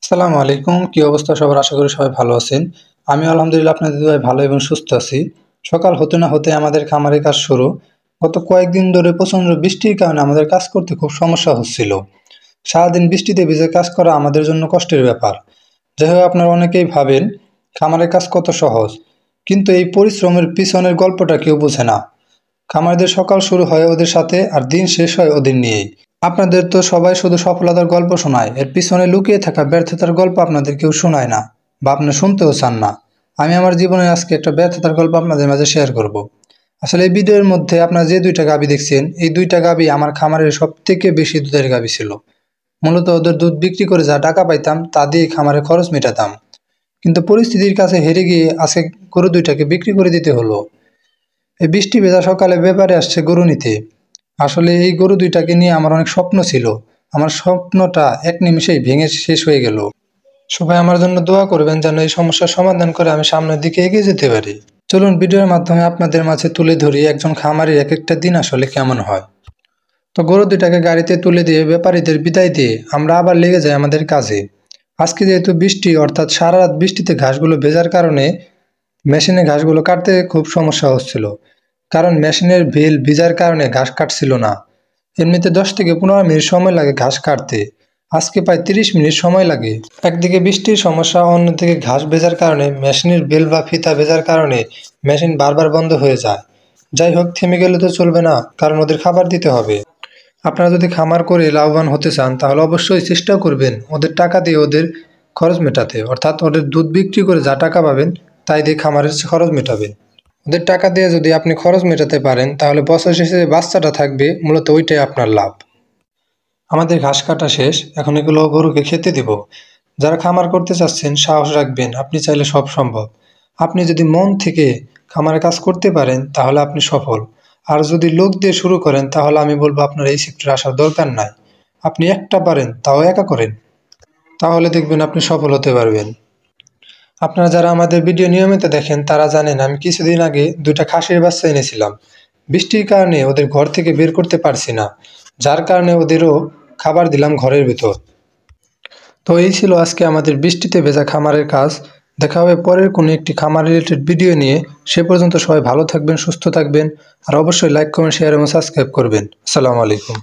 আসসালামু আলাইকুম। কি অবস্থা সবার? আশা করি সবাই ভালো আছেন। আমি আলহামদুলিল্লাহ আপনাদের দোয়ায় ভালো এবং সুস্থ আছি। সকাল হতে না হতে আমাদের খামারে কাজ শুরু। গত কয়েকদিন ধরে প্রচণ্ড বৃষ্টির কারণে আমাদের কাজ করতে খুব সমস্যা হচ্ছিল। সারাদিন বৃষ্টিতে ভিজে কাজ করা আমাদের জন্য কষ্টের ব্যাপার। যাই হোক, আপনারা অনেকেই ভাবেন খামারের কাজ কত সহজ, কিন্তু এই পরিশ্রমের পিছনের গল্পটা কেউ বোঝে না। খামারিদের সকাল শুরু হয় ওদের সাথে, আর দিন শেষ হয় ওদের নিয়েই। আপনাদের তো সবাই শুধু সফলতার গল্প শোনায়, এর পিছনে লুকিয়ে থাকা ব্যর্থতার গল্প আপনাদের কেউ শোনায় না, বা আপনি শুনতেও চান না। আমি আমার জীবনে আজকে একটা ব্যর্থতার গল্প আপনাদের মাঝে শেয়ার করব। আসলে এই ভিডিওর মধ্যে আপনারা যে দুইটা গাভী দেখছেন, এই দুইটা গাভী আমার খামারের সব থেকে বেশি দুধের গাভী ছিল। মূলত ওদের দুধ বিক্রি করে যা টাকা পাইতাম তা দিয়ে খামারের খরচ মেটাতাম। কিন্তু পরিস্থিতির কাছে হেরে গিয়ে আজকে গরু দুইটাকে বিক্রি করে দিতে হলো। এই বৃষ্টি ভেজা সকালে ব্যাপারে আসছে গরু নিতে। আসলে এই গরু দুইটাকে নিয়ে আমার অনেক স্বপ্ন ছিল। আমার স্বপ্নটা এক নিমিষেই ভেঙে শেষ হয়ে গেল। সবাই আমার জন্য দোয়া করবেন যেন এই সমস্যার সমাধান করে আমি সামনের দিকে এগিয়ে যেতে পারি। চলুন ভিডিওর মাধ্যমে আপনাদের মাঝে তুলে ধরি একজন খামারির এক একটা দিন আসলে কেমন হয়। তো গরু দুইটাকে গাড়িতে তুলে দিয়ে ব্যাপারীদের বিদায় দিয়ে আমরা আবার লেগে যাই আমাদের কাজে। আজকে যেহেতু বৃষ্টি, অর্থাৎ সারা রাত বৃষ্টিতে ঘাসগুলো ভেজার কারণে মেশিনে ঘাসগুলো কাটতে খুব সমস্যা হচ্ছিল। কারণ মেশিনের ভিল ভিজার কারণে ঘাস কাটছিল না। এমনিতে 10 থেকে 15 মিনিট সময় লাগে ঘাস কাটতে, আজকে প্রায় 30 মিনিট সময় লাগে। একদিকে বৃষ্টির সমস্যা, অন্যদিকে ঘাস ভেজার কারণে মেশিনের বেল বা ফিতা ভেজার কারণে মেশিন বারবার বন্ধ হয়ে যায়। যাই হোক, থেমে গেলে তো চলবে না, কারণ ওদের খাবার দিতে হবে। আপনারা যদি খামার করে লাভবান হতে চান তাহলে অবশ্যই চেষ্টা করবেন ওদের টাকা দিয়ে ওদের খরচ মেটাতে, অর্থাৎ ওদের দুধ বিক্রি করে যা টাকা পাবেন তাই দিয়ে খামারের খরচ মেটাবেন। ওদের টাকা দিয়ে যদি আপনি খরচ মেটাতে পারেন তাহলে বছর শেষে যে বাচ্চাটা থাকবে মূলত ওইটাই আপনার লাভ। আমাদের ঘাস কাটা শেষ, এখন এগুলো গরুকে খেতে দেব। যারা খামার করতে চাচ্ছেন সাহস রাখবেন, আপনি চাইলে সব সম্ভব। আপনি যদি মন থেকে খামারে কাজ করতে পারেন তাহলে আপনি সফল। আর যদি লোক দিয়ে শুরু করেন তাহলে আমি বলবো আপনার এই সেক্টরে আসার দরকার নাই। আপনি একটা পারেন, তাও একা করেন, তাহলে দেখবেন আপনি সফল হতে পারবেন। আপনারা যারা আমাদের ভিডিও নিয়মিত দেখেন তারা জানেন আমি কিছুদিন আগে দুইটা খাসির বাচ্চা এনেছিলাম। বৃষ্টির কারণে ওদের ঘর থেকে বের করতে পারছি না, যার কারণে ওদেরও খাবার দিলাম ঘরের ভিতর। তো এই ছিল আজকে আমাদের বৃষ্টিতে ভেজা খামারের কাজ। দেখা হবে পরের কোনো একটি খামার রিলেটেড ভিডিও নিয়ে। সে পর্যন্ত সবাই ভালো থাকবেন, সুস্থ থাকবেন, আর অবশ্যই লাইক, কমেন্ট, শেয়ার এবং সাবস্ক্রাইব করবেন। আসসালামু আলাইকুম।